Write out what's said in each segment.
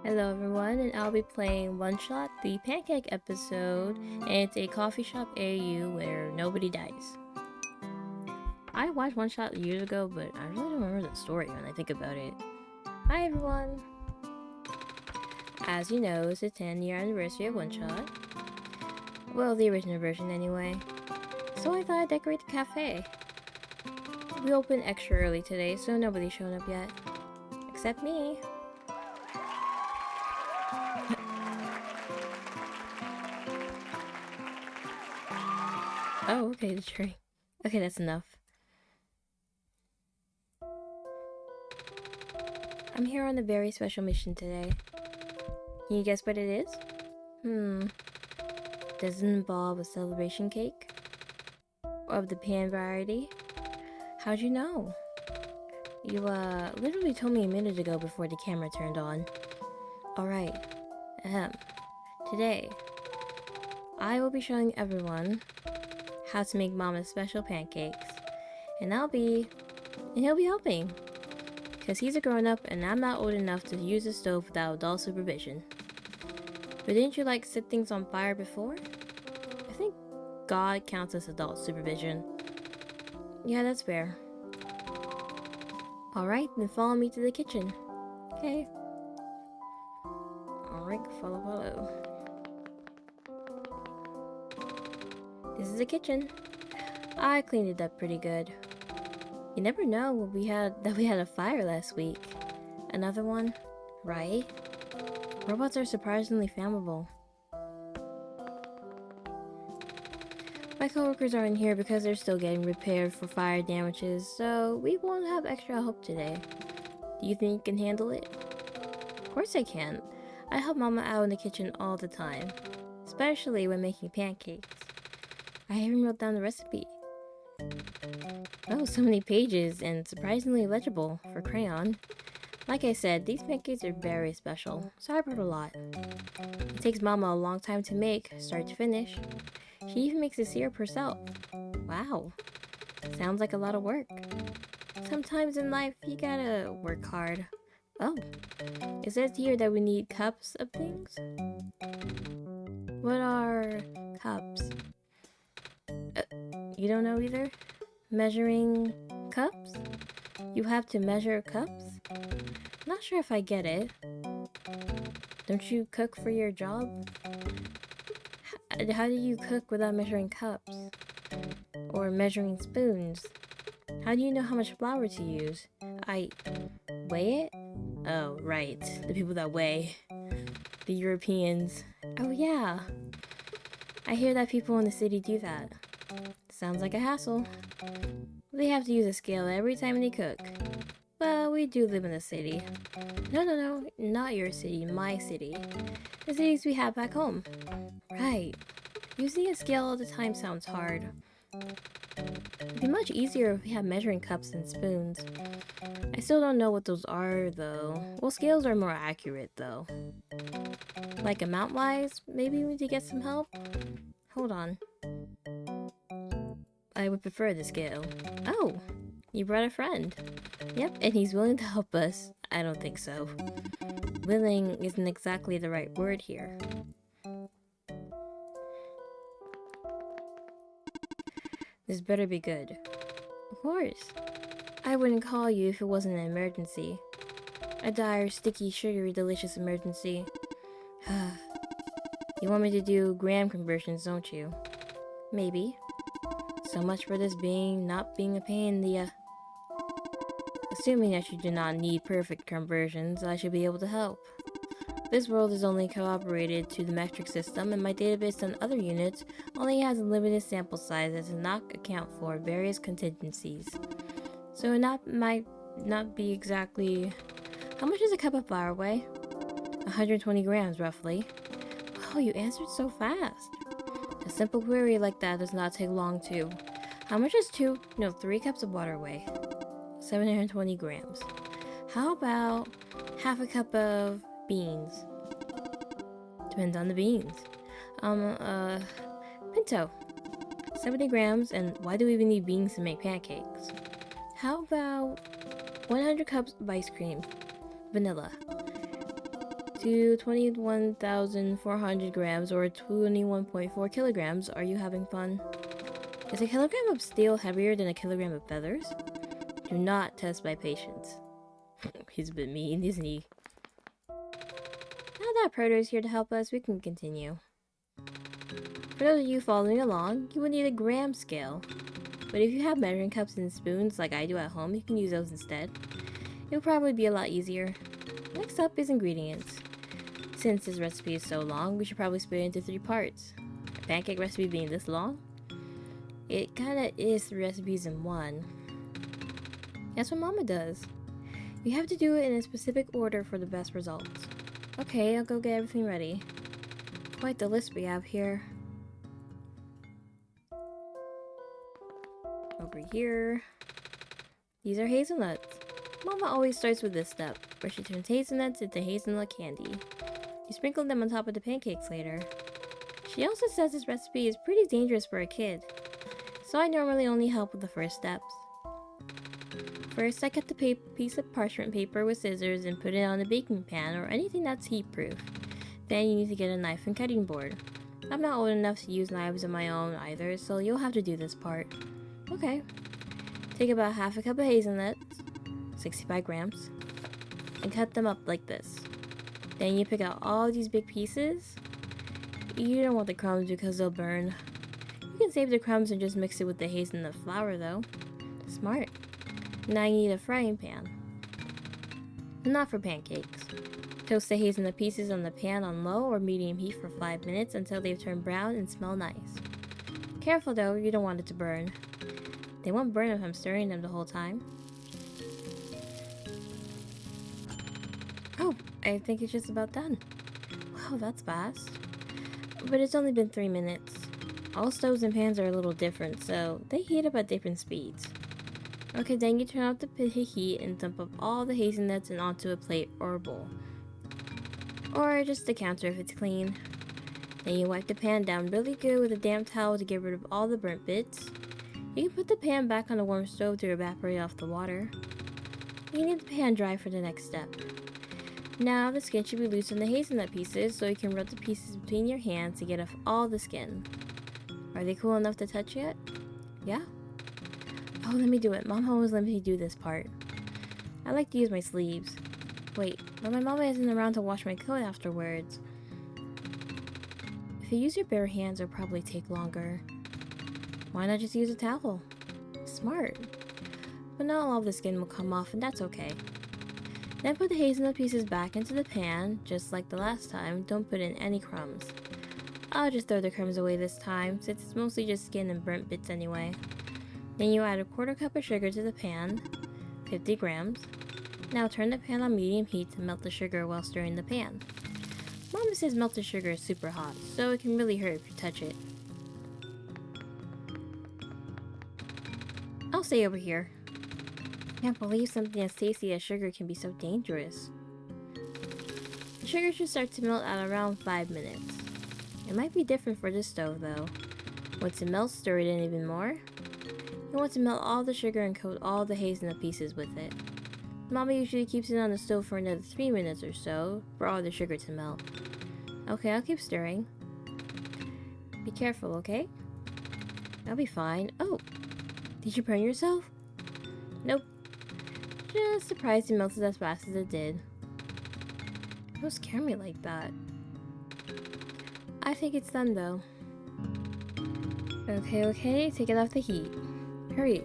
Hello everyone, and I'll be playing OneShot, the Pancake episode, and it's a coffee shop AU where nobody dies. I watched OneShot years ago, but I really don't remember the story when I think about it. Hi everyone! As you know, it's the 10-year anniversary of OneShot. Well, the original version anyway. So I thought I'd decorate the cafe. We opened extra early today, so nobody's shown up yet. Except me. Oh, okay, the tree. Okay, that's enough. I'm here on a very special mission today. Can you guess what it is? Does it involve a celebration cake? Of the pan variety? How'd you know? You, literally told me a minute ago before the camera turned on. Alright. Today, I will be showing everyone how to make Mama's special pancakes. And he'll be helping. Because he's a grown-up and I'm not old enough to use the stove without adult supervision. But didn't you set things on fire before? I think God counts as adult supervision. Yeah, that's fair. Alright, then follow me to the kitchen. Okay. Alright, follow. This is the kitchen. I cleaned it up pretty good. You never know we had a fire last week. Another one, right? Robots are surprisingly flammable. My coworkers aren't here because they're still getting repaired for fire damages, so we won't have extra help today. Do you think you can handle it? Of course I can. I help Mama out in the kitchen all the time, especially when making pancakes. I even wrote down the recipe. Oh, so many pages and surprisingly legible for crayon. Like I said, these pancakes are very special, so I wrote a lot. It takes Mama a long time to make, start to finish. She even makes the syrup herself. Wow, sounds like a lot of work. Sometimes in life, you gotta work hard. Oh, it says here that we need cups of things? What are cups? You don't know either? Measuring cups? You have to measure cups? Not sure if I get it. Don't you cook for your job? How do you cook without measuring cups? Or measuring spoons? How do you know how much flour to use? I weigh it? Oh, right. The people that weigh. The Europeans. Oh, yeah. I hear that people in the city do that. Sounds like a hassle. They have to use a scale every time they cook. But we do live in a city. No, not your city, my city. The cities we have back home. Right. Using a scale all the time sounds hard. It'd be much easier if we had measuring cups and spoons. I still don't know what those are, though. Well, scales are more accurate, though. Like amount-wise, maybe we need to get some help? Hold on. I would prefer the scale. Oh, you brought a friend. Yep, and he's willing to help us. I don't think so. Willing isn't exactly the right word here. This better be good. Of course. I wouldn't call you if it wasn't an emergency. A dire, sticky, sugary, delicious emergency. You want me to do gram conversions, don't you? Maybe. So much for this not being a pain in the, Assuming that you do not need perfect conversions, I should be able to help. This world is only cooperated to the metric system, and my database on other units only has a limited sample size that does not account for various contingencies. So it might not be exactly... How much does a cup of flour weigh? 120 grams, roughly. Wow, you answered so fast. A simple query like that does not take long too. How much does 3 cups of water weigh? 720 grams. How about half a cup of beans? Depends on the beans. Pinto. 70 grams, and why do we even need beans to make pancakes? How about 100 cups of ice cream? Vanilla. to 21,400 grams or 21.4 kilograms. Are you having fun? Is a kilogram of steel heavier than a kilogram of feathers? Do not test my patience. He's a bit mean, isn't he? Now that Proto is here to help us, we can continue. For those of you following along, you will need a gram scale. But if you have measuring cups and spoons like I do at home, you can use those instead. It will probably be a lot easier. Next up is ingredients. Since this recipe is so long, we should probably split it into 3 parts. A pancake recipe being this long, it kinda is 3 recipes in one. That's what Mama does. You have to do it in a specific order for the best results. Okay, I'll go get everything ready. Quite the list we have here. Over here. These are hazelnuts. Mama always starts with this step, where she turns hazelnuts into hazelnut candy. You sprinkle them on top of the pancakes later. She also says this recipe is pretty dangerous for a kid, so I normally only help with the first steps. First, I cut the piece of parchment paper with scissors and put it on a baking pan or anything that's heat-proof. Then you need to get a knife and cutting board. I'm not old enough to use knives of my own either, so you'll have to do this part. Okay. Take about half a cup of hazelnuts, 65 grams, and cut them up like this. Then you pick out all these big pieces. You don't want the crumbs because they'll burn. You can save the crumbs and just mix it with the hazelnut flour though. Smart. Now you need a frying pan. Not for pancakes. Toast the hazelnut pieces on the pan on low or medium heat for 5 minutes until they've turned brown and smell nice. Careful though, you don't want it to burn. They won't burn if I'm stirring them the whole time. Oh, I think it's just about done. Wow, that's fast. But it's only been 3 minutes. All stoves and pans are a little different, so they heat up at different speeds. Okay, then you turn off the heat and dump up all the hazelnuts and onto a plate or a bowl. Or just a counter if it's clean. Then you wipe the pan down really good with a damp towel to get rid of all the burnt bits. You can put the pan back on the warm stove to evaporate off the water. You need the pan dry for the next step. Now the skin should be loose on the hazelnut pieces, so you can rub the pieces between your hands to get off all the skin. Are they cool enough to touch yet? Yeah? Oh, let me do it. Mom always let me do this part. I like to use my sleeves. Wait, but my mama isn't around to wash my coat afterwards. If you use your bare hands, it'll probably take longer. Why not just use a towel? Smart. But not all of the skin will come off, and that's okay. Then put the hazelnut pieces back into the pan, just like the last time. Don't put in any crumbs. I'll just throw the crumbs away this time, since it's mostly just skin and burnt bits anyway. Then you add a 1/4 cup of sugar to the pan, 50 grams. Now turn the pan on medium heat to melt the sugar while stirring the pan. Mama says melted sugar is super hot, so it can really hurt if you touch it. I'll stay over here. Can't believe something as tasty as sugar can be so dangerous. The sugar should start to melt at around 5 minutes. It might be different for this stove though. Once it melts, stir it in even more. You want to melt all the sugar and coat all the hazelnut pieces with it. Mama usually keeps it on the stove for another 3 minutes or so for all the sugar to melt. Okay, I'll keep stirring. Be careful, okay? I'll be fine. Oh, did you burn yourself? Nope. Just surprised it melted as fast as it did. Don't scare me like that. I think it's done though. Okay, take it off the heat. Hurry.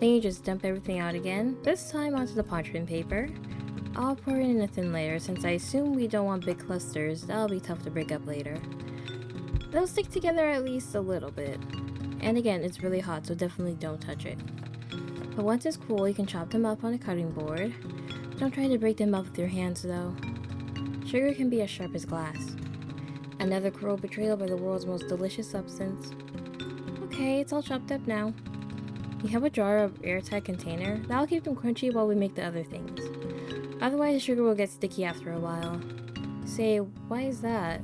Then you just dump everything out again, this time onto the parchment paper. I'll pour it in a thin layer since I assume we don't want big clusters. That'll be tough to break up later. They'll stick together at least a little bit. And again, it's really hot, so definitely don't touch it. But once it's cool, you can chop them up on a cutting board. Don't try to break them up with your hands though. Sugar can be as sharp as glass. Another cruel betrayal by the world's most delicious substance. Okay, it's all chopped up now. You have a jar of airtight container. That'll keep them crunchy while we make the other things. Otherwise, the sugar will get sticky after a while. Say, why is that?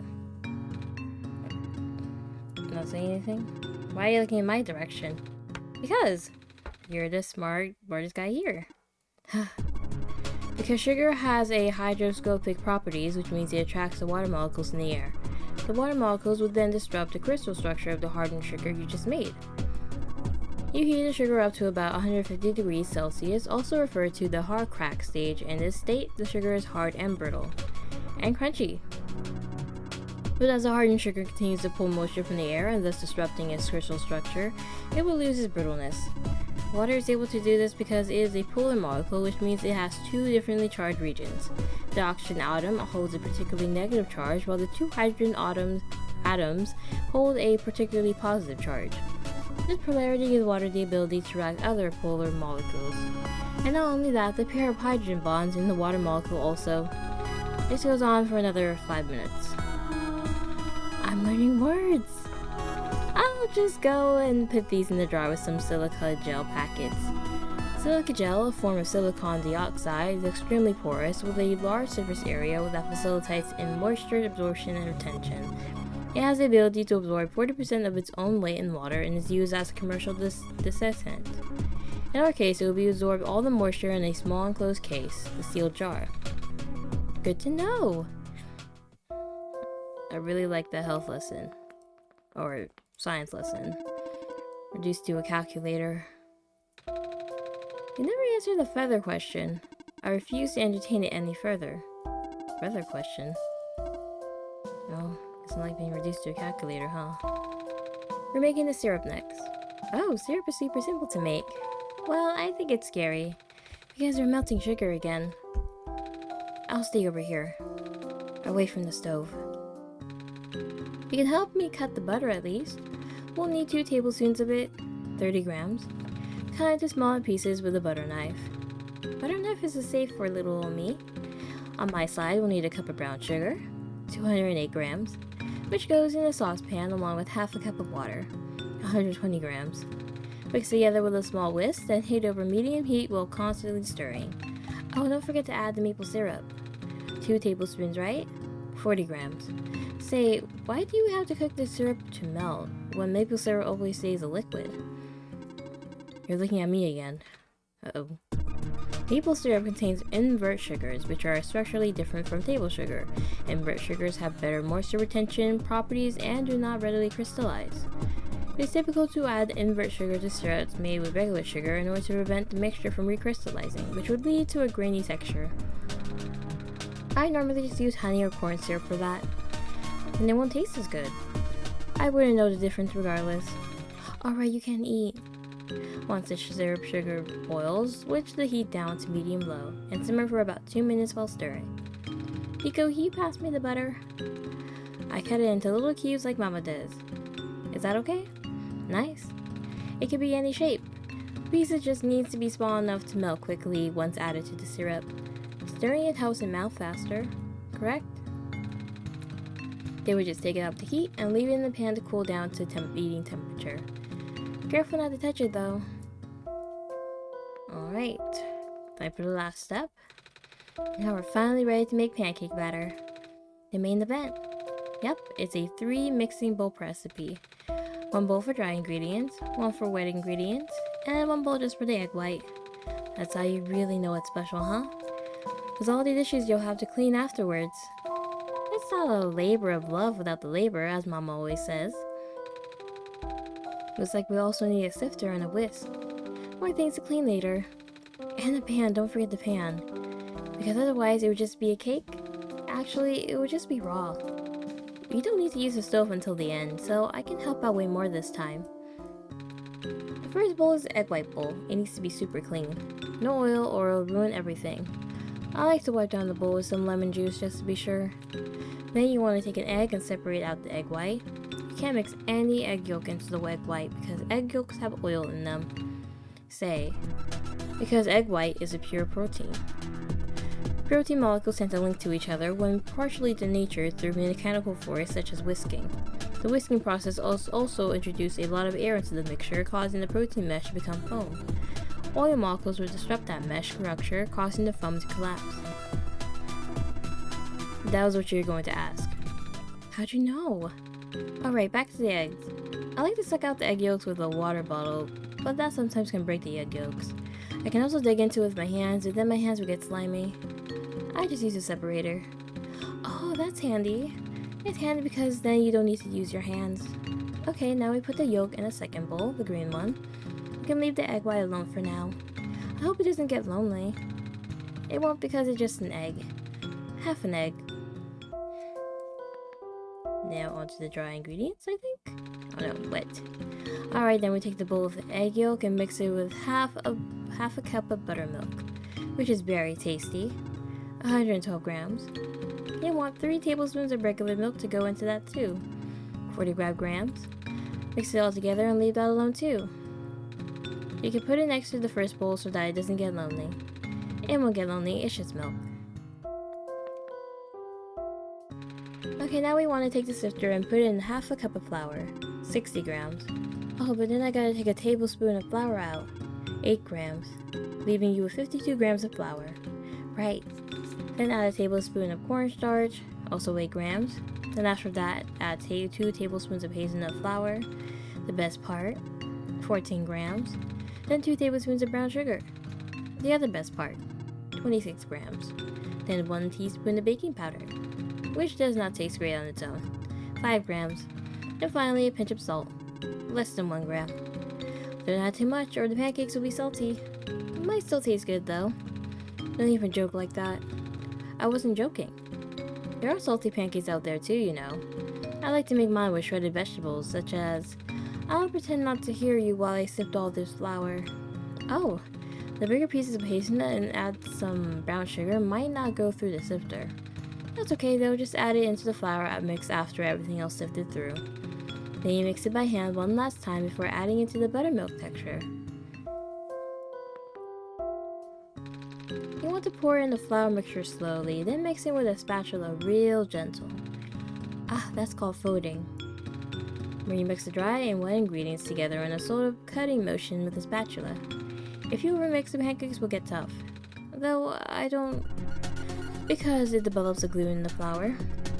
Not saying anything? Why are you looking in my direction? Because you're the smartest guy here. Because sugar has a hygroscopic properties, which means it attracts the water molecules in the air. The water molecules would then disrupt the crystal structure of the hardened sugar you just made. You heat the sugar up to about 150 degrees Celsius, also referred to the hard crack stage. In this state, the sugar is hard and brittle, and crunchy. But as the hardened sugar continues to pull moisture from the air and thus disrupting its crystal structure, it will lose its brittleness. Water is able to do this because it is a polar molecule, which means it has two differently charged regions. The oxygen atom holds a particularly negative charge, while the two hydrogen atoms hold a particularly positive charge. This polarity gives water the ability to react other polar molecules. And not only that, the pair of hydrogen bonds in the water molecule also. This goes on for another 5 minutes. I'm learning words! I'll just go and put these in the jar with some silica gel packets. Silica gel, a form of silicon dioxide, is extremely porous with a large surface area that facilitates in moisture absorption and retention. It has the ability to absorb 40% of its own weight in water and is used as a commercial disinfectant. In our case, it will be absorb all the moisture in a small enclosed case, the sealed jar. Good to know! I really like the health lesson. Or science lesson. Reduced to a calculator. You never answered the feather question. I refuse to entertain it any further. Feather question? Oh, it's not like being reduced to a calculator, huh? We're making the syrup next. Oh, syrup is super simple to make. Well, I think it's scary. Because we're melting sugar again. I'll stay over here. Away from the stove. You can help me cut the butter at least. We'll need 2 tablespoons of it, 30 grams. Cut into smaller pieces with a butter knife. Butter knife is safe for little old me. On my side, we'll need a cup of brown sugar, 208 grams, which goes in a saucepan along with half a cup of water, 120 grams. Mix together with a small whisk, then heat over medium heat while constantly stirring. Oh, don't forget to add the maple syrup. 2 tablespoons, right? 40 grams. Say, why do you have to cook the syrup to melt when maple syrup always stays a liquid? You're looking at me again. Uh-oh. Maple syrup contains invert sugars, which are structurally different from table sugar. Invert sugars have better moisture retention properties and do not readily crystallize. It is typical to add invert sugar to syrups made with regular sugar in order to prevent the mixture from recrystallizing, which would lead to a grainy texture. I normally just use honey or corn syrup for that, and it won't taste as good. I wouldn't know the difference regardless. Alright, you can eat. Once the syrup sugar boils, switch the heat down to medium-low and simmer for about 2 minutes while stirring. Niko, can you pass me the butter? I cut it into little cubes like Mama does. Is that okay? Nice. It can be any shape. The pizza just needs to be small enough to melt quickly once added to the syrup. Stirring it helps it melt faster, correct? They would just take it up to heat and leave it in the pan to cool down to eating temperature. Careful not to touch it though. Alright, time for the last step. Now we're finally ready to make pancake batter. The main event. Yep, it's a 3 mixing bowl recipe. 1 bowl for dry ingredients, 1 for wet ingredients, and 1 bowl just for the egg white. That's how you really know it's special, huh? Because all the dishes you'll have to clean afterwards. It's not a labor of love without the labor, as Mama always says. Looks like we also need a sifter and a whisk. More things to clean later. And a pan, don't forget the pan. Because otherwise it would just be a cake. Actually, it would just be raw. You don't need to use the stove until the end, so I can help out way more this time. The first bowl is the egg white bowl. It needs to be super clean. No oil or it'll ruin everything. I like to wipe down the bowl with some lemon juice just to be sure. Then you want to take an egg and separate out the egg white. You can't mix any egg yolk into the egg white because egg yolks have oil in them. Because egg white is a pure protein. Protein molecules tend to link to each other when partially denatured through mechanical force such as whisking. The whisking process also introduces a lot of air into the mixture, causing the protein mesh to become foam. Oil molecules will disrupt that mesh structure, causing the foam to collapse. That was what you're going to ask. How'd you know? Alright, back to the eggs. I like to suck out the egg yolks with a water bottle, but that sometimes can break the egg yolks. I can also dig into it with my hands, but then my hands would get slimy. I just use a separator. Oh, that's handy. It's handy because then you don't need to use your hands. Okay, now we put the yolk in a second bowl, the green one. We can leave the egg white alone for now. I hope it doesn't get lonely. It won't because it's just an egg. Half an egg. Now onto the dry ingredients, I think? Oh no, wet. Alright, then we take the bowl of the egg yolk and mix it with half a cup of buttermilk, which is very tasty. 112 grams. You want 3 tablespoons of regular milk to go into that too. 45 grams. Mix it all together and leave that alone too. You can put it next to the first bowl so that it doesn't get lonely. It won't get lonely, it's just milk. Okay, now we want to take the sifter and put in half a cup of flour, 60 grams. Oh, but then I gotta take a tablespoon of flour out, 8 grams, leaving you with 52 grams of flour. Right. Then add a tablespoon of cornstarch, also 8 grams. Then after that, add 2 tablespoons of hazelnut flour, the best part, 14 grams. Then 2 tablespoons of brown sugar, the other best part, 26 grams. Then 1 teaspoon of baking powder, which does not taste great on its own, 5 grams. And finally a pinch of salt, less than 1 gram. Don't add too much or the pancakes will be salty. It might still taste good though. Don't even joke like that. I wasn't joking. There are salty pancakes out there too, you know. I like to make mine with shredded vegetables, such as... I'll pretend not to hear you while I sift all this flour. Oh, the bigger pieces of hazelnut and add some brown sugar might not go through the sifter. That's okay though, just add it into the flour mix after everything else sifted through. Then you mix it by hand one last time before adding it to the buttermilk texture. You want to pour in the flour mixture slowly, then mix it with a spatula real gentle. Ah, that's called folding. When you mix the dry and wet ingredients together in a sort of cutting motion with a spatula. If you overmix, the pancakes will get tough. Though I don't... because it develops a gluten in the flour.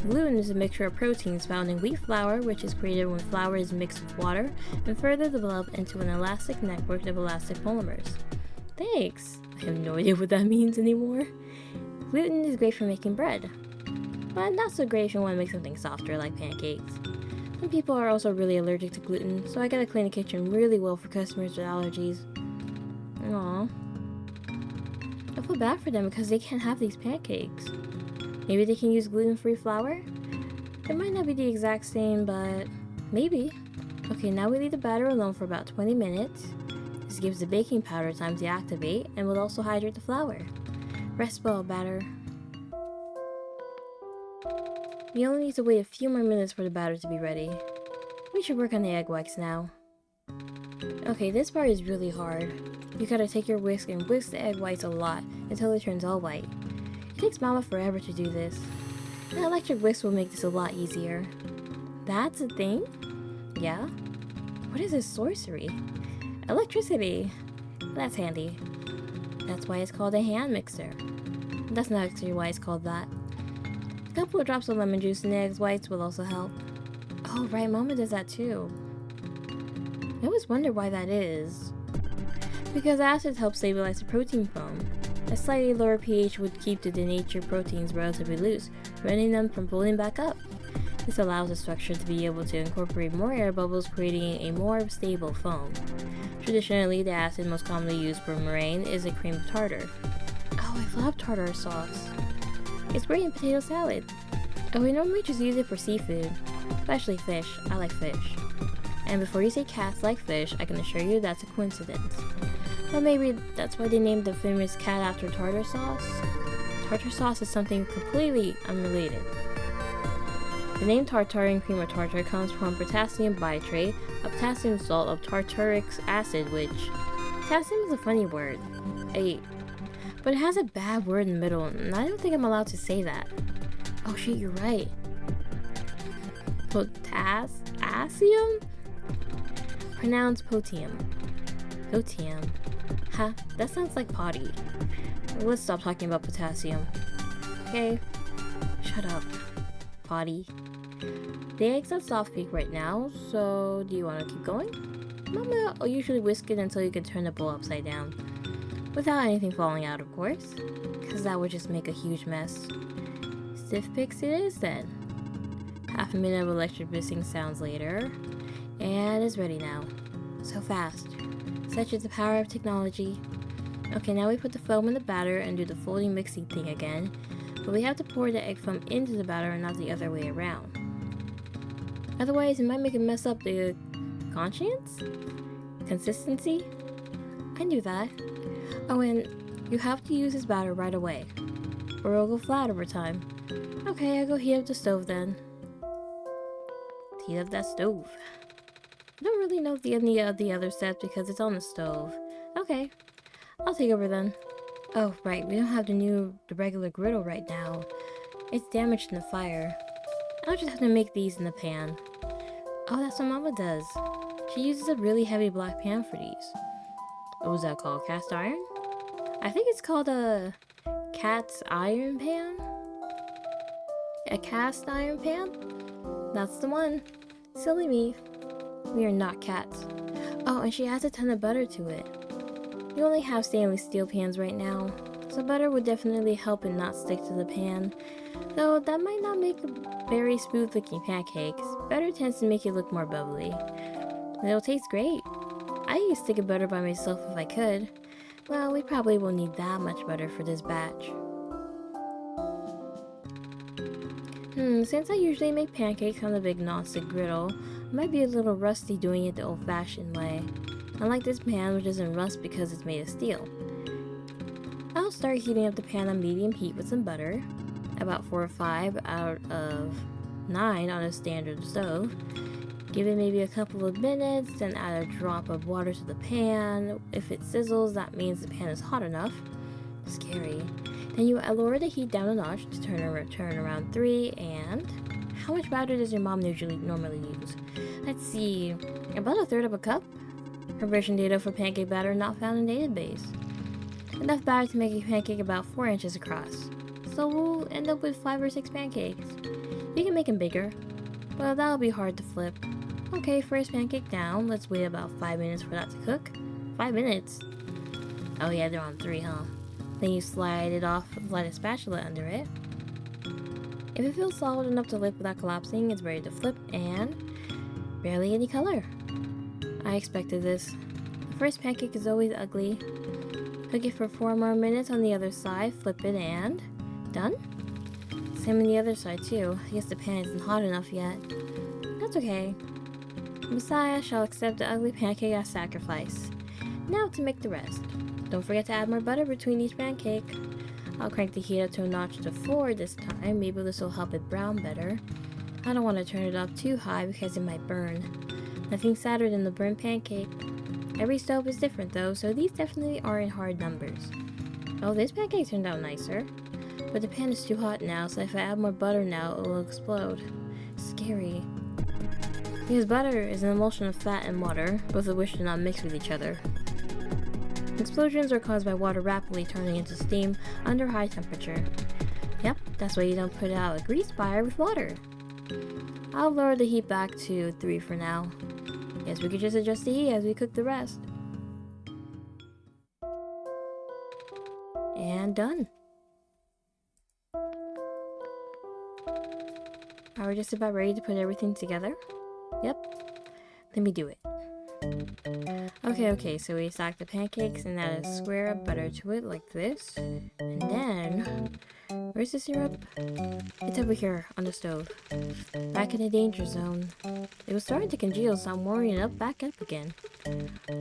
Gluten is a mixture of proteins found in wheat flour, which is created when flour is mixed with water and further developed into an elastic network of elastic polymers. Thanks! I have no idea what that means anymore. Gluten is great for making bread, but not so great if you want to make something softer like pancakes. Some people are also really allergic to gluten, so I gotta clean the kitchen really well for customers with allergies. Aww. I feel bad for them because they can't have these pancakes. Maybe they can use gluten-free flour? It might not be the exact same, but maybe. Okay, now we leave the batter alone for about 20 minutes. This gives the baking powder time to activate and will also hydrate the flour. Rest well, batter. We only need to wait a few more minutes for the batter to be ready. We should work on the egg whites now. Okay, this part is really hard. You gotta take your whisk and whisk the egg whites a lot until it turns all white. It takes Mama forever to do this. An electric whisk will make this a lot easier. That's a thing? Yeah? What is this sorcery? Electricity! That's handy. That's why it's called a hand mixer. That's not actually why it's called that. A couple of drops of lemon juice in the egg whites will also help. Oh right, Mama does that too. I always wonder why that is. Because acids help stabilize the protein foam. A slightly lower pH would keep the denatured proteins relatively loose, preventing them from pulling back up. This allows the structure to be able to incorporate more air bubbles, creating a more stable foam. Traditionally, the acid most commonly used for meringue is a cream tartar. Oh, I love tartar sauce. It's great in potato salad. Oh, we normally just use it for seafood, especially fish. I like fish. And before you say cats like fish, I can assure you that's a coincidence. But maybe that's why they named the famous cat after tartar sauce? Tartar sauce is something completely unrelated. The name tartaric cream or tartar comes from potassium bitrate, a potassium salt of tartaric acid, which... potassium is a funny word. But it has a bad word in the middle, and I don't think I'm allowed to say that. Oh shit, you're right. Potassium? Pronounced potium. Potium. Ha, that sounds like potty. Let's stop talking about potassium. Okay? Shut up. Potty. The eggs are soft baked right now, so do you want to keep going? Mama will usually whisk it until you can turn the bowl upside down. Without anything falling out, of course, because that would just make a huge mess. Stiff picks it is then. Half a minute of electric whistling sounds later, and it's ready now. So fast. Such is the power of technology. Okay, now we put the foam in the batter and do the folding mixing thing again, but we have to pour the egg foam into the batter and not the other way around. Otherwise, it might make it mess up the conscience? Consistency? I knew that. Oh, and you have to use this batter right away, or it'll go flat over time. Okay, I'll go heat up the stove then. Heat up that stove. I don't really know any of the other steps because it's on the stove. Okay, I'll take over then. Oh, right, we don't have the regular griddle right now. It's damaged in the fire. I'll just have to make these in the pan. Oh, that's what Mama does. She uses a really heavy black pan for these. What was that called? Cast iron? I think it's called a cat's iron pan? A cast iron pan? That's the one. Silly me. We are not cats. Oh, and she adds a ton of butter to it. We only have stainless steel pans right now, so butter would definitely help and not stick to the pan. Though that might not make very smooth looking pancakes. Butter tends to make it look more bubbly. It'll taste great. I'd eat a stick of butter by myself if I could. Well, we probably won't need that much butter for this batch. Since I usually make pancakes on the big non-stick griddle, I might be a little rusty doing it the old-fashioned way. Unlike this pan, which doesn't rust because it's made of steel. I'll start heating up the pan on medium heat with some butter, about 4 or 5 out of 9 on a standard stove. Give it maybe a couple of minutes, then add a drop of water to the pan. If it sizzles, that means the pan is hot enough. Scary. Then you lower the heat down a notch to turn around 3, and how much batter does your mom normally use? Let's see, about 1/3 of a cup? Conversion data for pancake batter not found in database. Enough batter to make a pancake about 4 inches across. So we'll end up with 5 or 6 pancakes. You can make them bigger, but that'll be hard to flip. Okay, first pancake down. Let's wait about 5 minutes for that to cook. 5 minutes? Oh yeah, they're on 3, huh? Then you slide it off with a spatula under it. If it feels solid enough to lift without collapsing, it's ready to flip, and barely any color. I expected this. The first pancake is always ugly. Cook it for 4 more minutes on the other side, flip it, and done? Same on the other side too. I guess the pan isn't hot enough yet. That's okay. Messiah shall accept the ugly pancake as sacrifice. Now to make the rest. Don't forget to add more butter between each pancake. I'll crank the heat up to a notch to 4 this time. Maybe this will help it brown better. I don't want to turn it up too high because it might burn. Nothing sadder than the burnt pancake. Every stove is different though, so these definitely aren't hard numbers. Oh, this pancake turned out nicer. But the pan is too hot now, so if I add more butter now, it will explode. Scary. Because butter is an emulsion of fat and water, both of which do not mix with each other. Explosions are caused by water rapidly turning into steam under high temperature. Yep, that's why you don't put out a grease fire with water. I'll lower the heat back to 3 for now. Guess we could just adjust the heat as we cook the rest. And done. Are we just about ready to put everything together? Yep. Let me do it. Okay, so we stack the pancakes and add a square of butter to it like this. And then, where's the syrup? It's over here on the stove. Back in the danger zone. It was starting to congeal, so I'm warming it up back up again.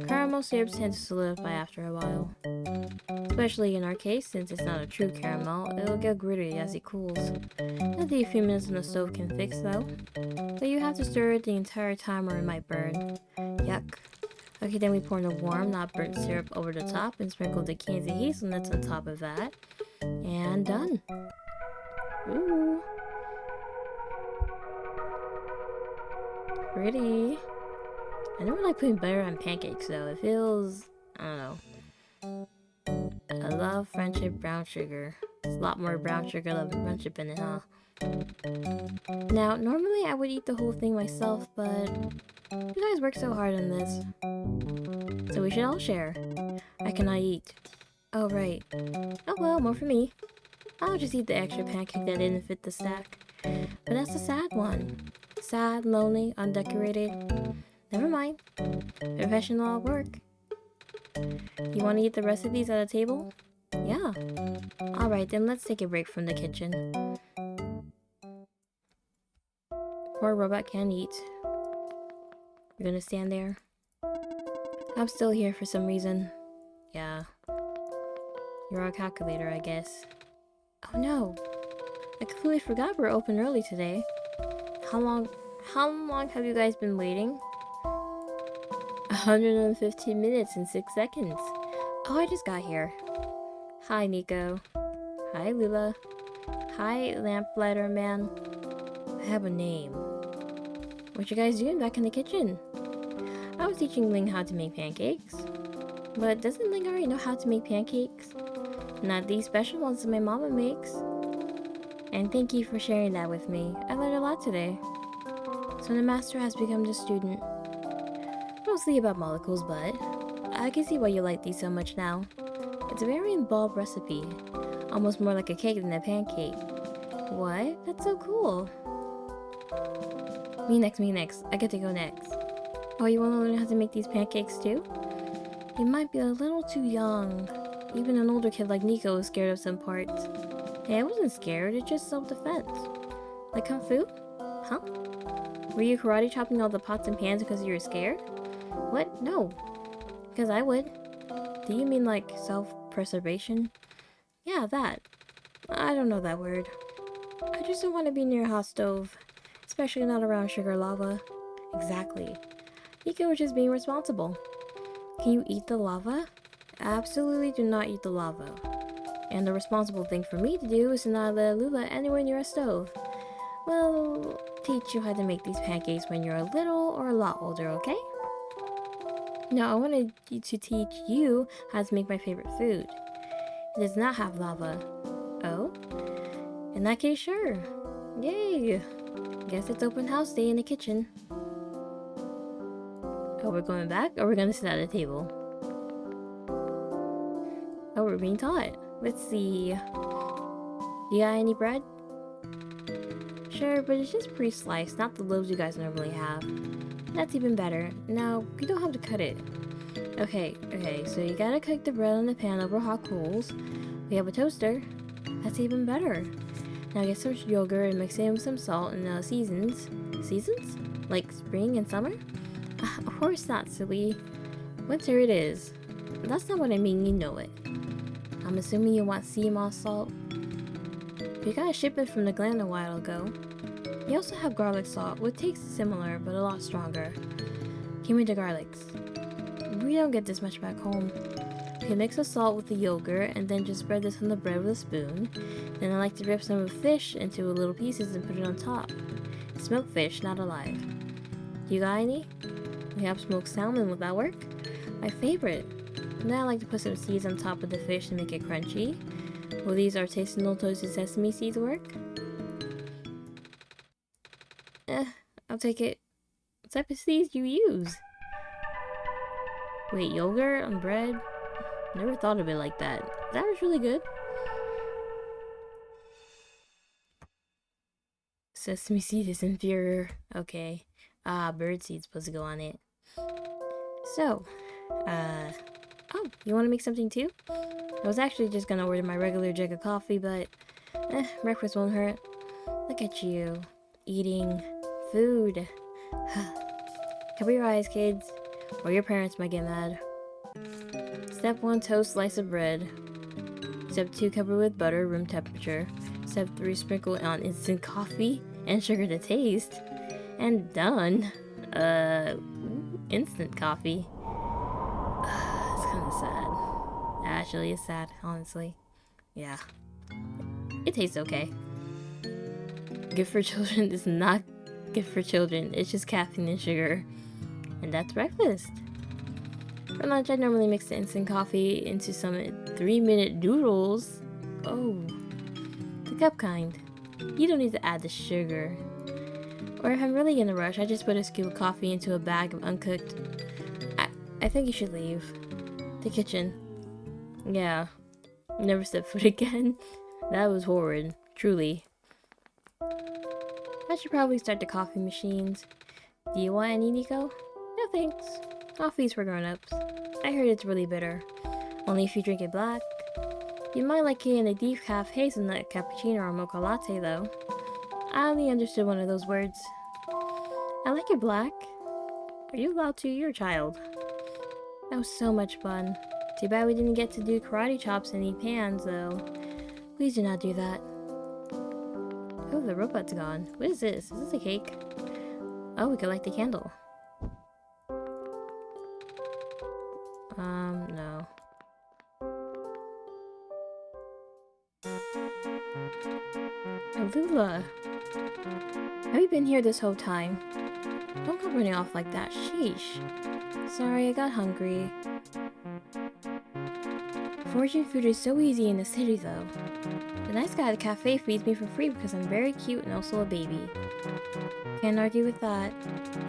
Caramel syrups tend to solidify after a while. Especially in our case, since it's not a true caramel, it'll get gritty as it cools. Nothing a few minutes on the stove can fix though. But you have to stir it the entire time or it might burn. Yuck. Okay, then we pour the warm, not burnt syrup over the top and sprinkle the cans of hazelnuts on top of that. And done. Ooh. Pretty. I never like putting butter on pancakes though. It feels, I don't know. I love friendship brown sugar. It's a lot more brown sugar love and friendship in it, huh? Now, normally I would eat the whole thing myself, but you guys work so hard on this. So we should all share. I cannot eat. Oh, right. Oh well, more for me. I'll just eat the extra pancake that didn't fit the stack. But that's a sad one. Sad, lonely, undecorated. Never mind. Professional at work. You want to eat the rest of these at a table? Yeah. Alright, then let's take a break from the kitchen. Poor robot can't eat. You're gonna stand there? I'm still here for some reason. Yeah. You're our calculator, I guess. Oh no! I completely forgot we're open early today. How long have you guys been waiting? 115 minutes and 6 seconds. Oh, I just got here. Hi, Niko. Hi, Lula. Hi, Lamplighter Man. I have a name. What you guys doing back in the kitchen? I was teaching Ling how to make pancakes. But doesn't Ling already know how to make pancakes? Not these special ones that my mama makes. And thank you for sharing that with me. I learned a lot today. So the master has become the student. Mostly about molecules, but I can see why you like these so much now. It's a very involved recipe. Almost more like a cake than a pancake. What? That's so cool. Me next. I get to go next. Oh, you want to learn how to make these pancakes too? You might be a little too young. Even an older kid like Niko is scared of some parts. Hey, I wasn't scared, it's just self-defense. Like Kung Fu? Huh? Were you karate chopping all the pots and pans because you were scared? What? No. Because I would. Do you mean like self-preservation? Yeah, that. I don't know that word. I just don't want to be near a hot stove. Especially not around sugar lava. Exactly. Niko was just being responsible. Can you eat the lava? Absolutely do not eat the lava. And the responsible thing for me to do is to not let Lula anywhere near a stove. We'll teach you how to make these pancakes when you're a little or a lot older, okay? Now I wanted to teach you how to make my favorite food. It does not have lava. Oh? In that case, sure. Yay! Guess it's open house day in the kitchen. Oh, we're going back? Or we're gonna sit at a table? Oh, we're being taught. Let's see. You got any bread? Sure, but it's just pre-sliced, not the loaves you guys normally have. That's even better. Now, you don't have to cut it. Okay, so you gotta cook the bread on the pan over hot coals. We have a toaster. That's even better. Now get some yogurt and mix it in with some salt and seasons. Seasons? Like spring and summer? Of course not, silly. Winter it is. That's not what I mean, you know it. I'm assuming you want sea moss salt. We got a shipment from the glen a while ago. We also have garlic salt, which tastes similar, but a lot stronger. Give me the garlics. We don't get this much back home. Okay, mix the salt with the yogurt, and then just spread this on the bread with a spoon. Then I like to rip some of the fish into little pieces and put it on top. Smoked fish, not alive. You got any? We have smoked salmon, will that work? My favorite. Then I like to put some seeds on top of the fish to make it crunchy. Will these artisanal toasted sesame seeds work? I'll take it. What type of seeds do you use? Wait, yogurt on bread? Never thought of it like that. That was really good. Sesame seed is inferior. Okay. Bird seed's supposed to go on it. So, oh, you want to make something too? I was actually just gonna order my regular jug of coffee, but breakfast won't hurt. Look at you, eating food. Cover your eyes, kids, or your parents might get mad. Step 1, toast slice of bread. Step 2, cover with butter, room temperature. Step 3, sprinkle on instant coffee and sugar to taste. And done. Instant coffee. It's kind of sad. Actually, it's sad, honestly. Yeah. It tastes okay. Good for children is not good for children. It's just caffeine and sugar. And that's breakfast. For lunch, I normally mix the instant coffee into some 3-minute noodles. Oh, the cup kind. You don't need to add the sugar. Or if I'm really in a rush, I just put a scoop of coffee into a bag of uncooked. I think you should leave the kitchen. Yeah, Never set foot again. That was horrid, truly. I should probably start the coffee machines. Do you want any, Niko? No thanks. Coffee's for grown-ups. I heard it's really bitter. Only if you drink it black. You might like it in a decaf hazelnut cappuccino or mocha latte, though. I only understood one of those words. I like it black. Are you allowed to? You're a child. That was so much fun. Too bad we didn't get to do karate chops and eat pans, though. Please do not do that. Oh, the robot's gone. What is this? Is this a cake? Oh, we could light the candle. No. Alula! Have you been here this whole time? Don't go running off like that. Sheesh. Sorry, I got hungry. Fortune food is so easy in the city, though. The nice guy at the cafe feeds me for free because I'm very cute and also a baby. Can't argue with that.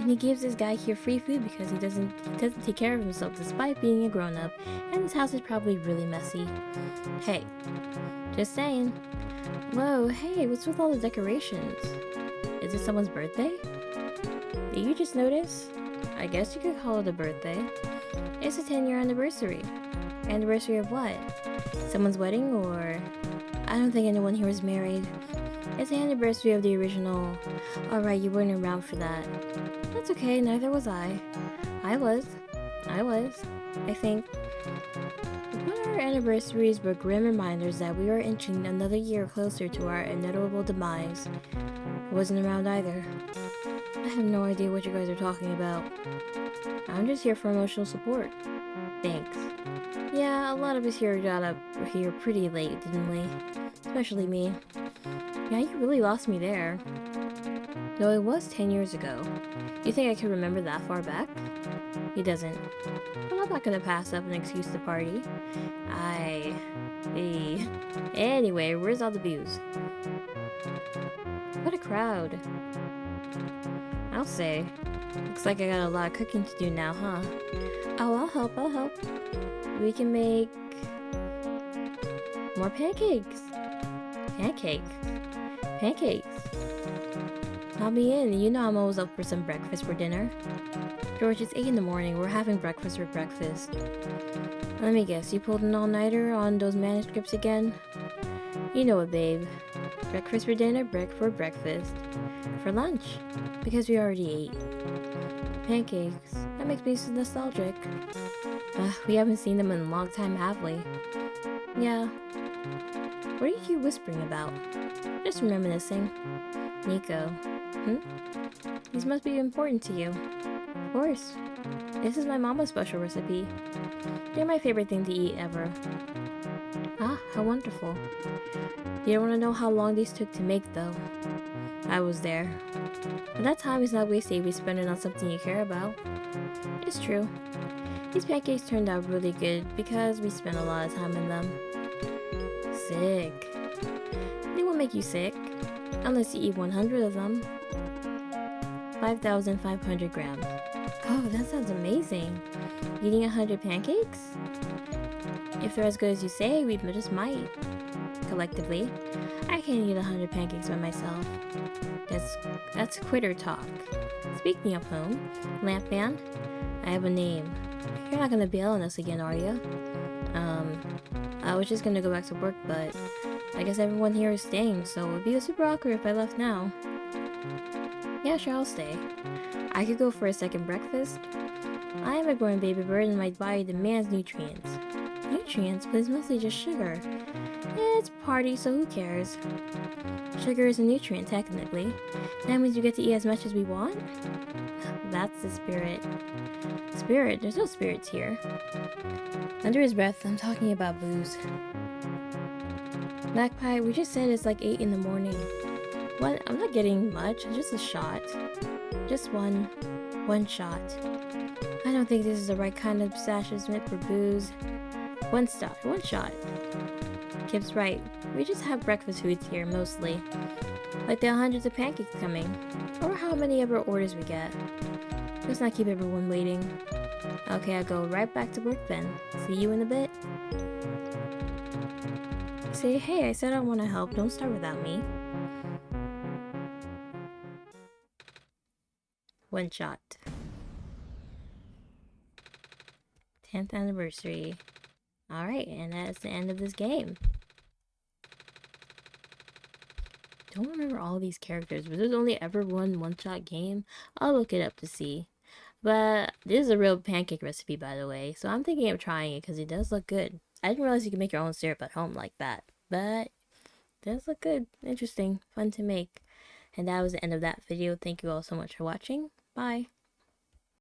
And he gives this guy here free food because he doesn't take care of himself despite being a grown-up, and his house is probably really messy. Hey, just saying. Whoa, hey, what's with all the decorations? Is it someone's birthday? Did you just notice? I guess you could call it a birthday. It's a 10-year anniversary. Anniversary of what? Someone's wedding, or... I don't think anyone here is married. It's the anniversary of the original... Alright, you weren't around for that. That's okay, neither was I. I was, I think. But our anniversaries were grim reminders that we are inching another year closer to our inevitable demise. I wasn't around either. I have no idea what you guys are talking about. I'm just here for emotional support. Thanks. Yeah, a lot of us here got up here pretty late, didn't we? Especially me. Yeah, you really lost me there. Though it was 10 years ago. You think I could remember that far back? He doesn't. But I'm not gonna pass up an excuse to party. Anyway, where's all the booze? What a crowd. I'll say. Looks like I got a lot of cooking to do now, huh? Oh, I'll help. We can make... more pancakes. Pancakes. I'll be in. You know I'm always up for some breakfast for dinner. George, it's 8 in the morning. We're having breakfast for breakfast. Let me guess, you pulled an all-nighter on those manuscripts again? You know it, babe. Breakfast for dinner, for breakfast. For lunch, because we already ate. Pancakes. That makes me so nostalgic. We haven't seen them in a long time, have we? Yeah. What are you whispering about? Just reminiscing. Niko. These must be important to you. Of course. This is my mama's special recipe. They're my favorite thing to eat ever. Ah, how wonderful. You don't want to know how long these took to make, though. I was there. But that time is not wasted if we spend it on something you care about. It's true. These pancakes turned out really good because we spent a lot of time in them. Sick. They won't make you sick. Unless you eat 100 of them. 5,500 grams. Oh, that sounds amazing. Eating 100 pancakes? If they're as good as you say, we just might. Collectively. I can't eat 100 pancakes by myself. That's quitter talk. Speaking of whom, Lamp Band, I have a name. You're not gonna bail on us again, are you? I was just gonna go back to work, but I guess everyone here is staying, so it would be super awkward if I left now. Yeah, sure, I'll stay. I could go for a second breakfast. I am a growing baby bird and my body demands nutrients. Nutrients, but it's mostly just sugar. It's a party, so who cares? Sugar is a nutrient, technically. That means we get to eat as much as we want? That's the spirit. Spirit? There's no spirits here. Under his breath, I'm talking about booze. Magpie, we just said it's like 8 in the morning. What? I'm not getting much, just a shot. Just one shot. I don't think this is the right kind of establishment for booze. One shot. Kip's right. We just have breakfast foods here, mostly. Like there are hundreds of pancakes coming. Or how many ever orders we get. Let's not keep everyone waiting. Okay, I'll go right back to work then. See you in a bit. say, hey, I said I want to help. Don't start without me. One shot. 10th anniversary. Alright, and that's the end of this game. Don't remember all these characters, but there's only ever one-shot game. I'll look it up to see. But this is a real pancake recipe, by the way, so I'm thinking of trying it because it does look good. I didn't realize you could make your own syrup at home like that, but it does look good, interesting, fun to make. And that was the end of that video. Thank you all so much for watching. Bye.